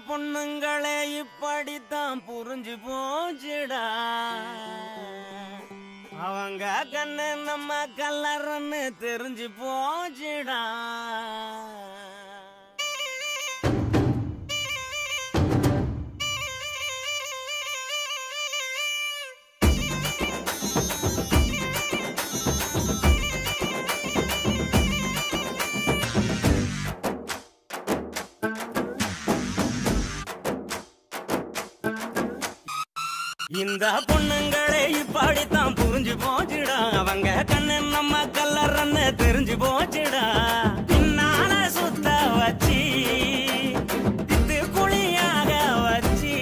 பொண்ணுங்களே இப்படித்தான் புரிஞ்சு போச்சுடா. அவங்க கண்ணு நம்ம கல்லறன்னு தெரிஞ்சு போச்சுடா. இந்த பொண்ணுங்களே இப்படித்தான் புரிஞ்சு போச்சுடா. அவங்க கண்ணு நம்ம கல்லறன்னு தெரிஞ்சு போச்சுடா. பின்னால சுத்த வச்சு தித்து குழியாக வச்சு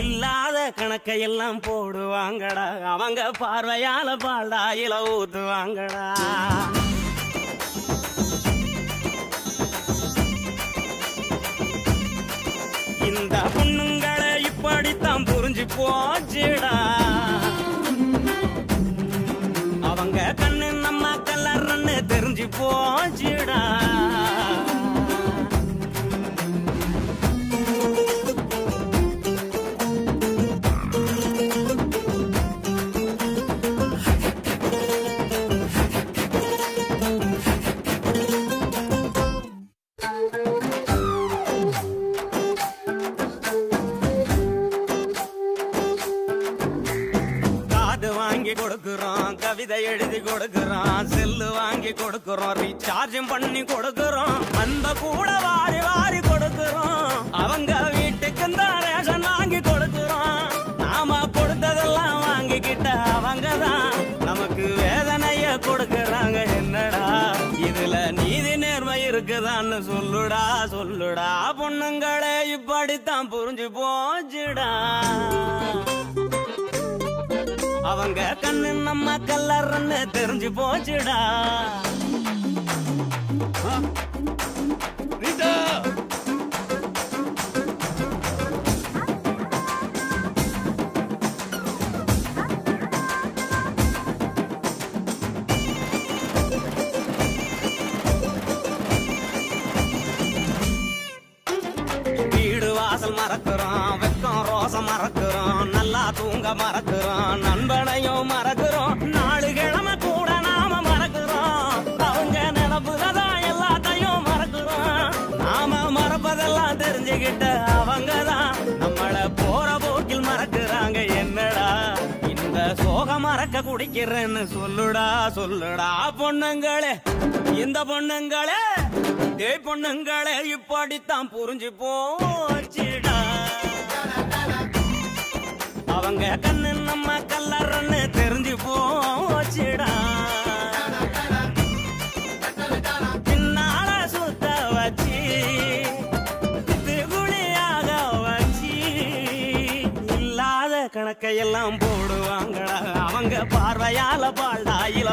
இல்லாத கணக்கையெல்லாம் போடுவாங்கடா. அவங்க பார்வையால பால்டாயில ஊத்துவாங்கடா. இந்த பொண்ணுங்களை இப்படித்தான் புரிஞ்சு போச்சுடா. அவங்க கண்ணு நம்ம கல்லறன்னு தெரிஞ்சு போச்சுடா. கொடுக்கிறோம், கவிதை எழுதி கொடுக்கிறோம், செல்லு வாங்கி கொடுக்கிறோம், ரீசார்ஜும் பண்ணி கொடுக்கிறோம், அந்த கூட வாரி வாரி கொடுக்கிறோம். அவங்க வீட்டுக்கு தான் ரேஷன் வாங்கி கொடுக்கிறோம். நாம கொடுத்ததெல்லாம் வாங்கிக்கிட்ட அவங்கதான் நமக்கு வேதனைய கொடுக்கறாங்க. என்னடா இதுல நீதி நேர்மை இருக்குதான்னு சொல்லுடா சொல்லுடா. பொண்ணுங்களே இப்படித்தான் புரிஞ்சு போச்சுடா. அவங்க கண்ணு நம்ம கல்லறன்னு தெரிஞ்சு போச்சுடா. வீடு வாசல் மறக்கிறோம், வெக்கம் ரோசம் மறக்கிறோம், நல்லா தூங்க மறக்கிறோம், நண்பனையும் மறக்கிறோம், நாலு கிழமை கூட நாம மறக்கிறோம். அவங்க நினப்புதான் எல்லாத்தையும் மறக்கிறோம். நாம மறப்பதெல்லாம் தெரிஞ்சுக்கிட்ட அவங்கதான் நம்மள போற போக்கில் மறக்கிறாங்க. என்னடா இந்த சோக மறக்க குடிக்கிறேன்னு சொல்லுடா சொல்லுடா. பொண்ணுங்களே இந்த பொண்ணுங்களே பொண்ணுங்களே இப்படித்தான் புரிஞ்சு போச்சுடா. அவங்க கண்ணு நம்ம கல்லறன்னு தெரிஞ்சு போச்சுடா. பின்னால சுத்த வச்சு குழியாக வச்சு இல்லாத கணக்கையெல்லாம் போடுவாங்கடா. அவங்க பார்வையால பால்டாயில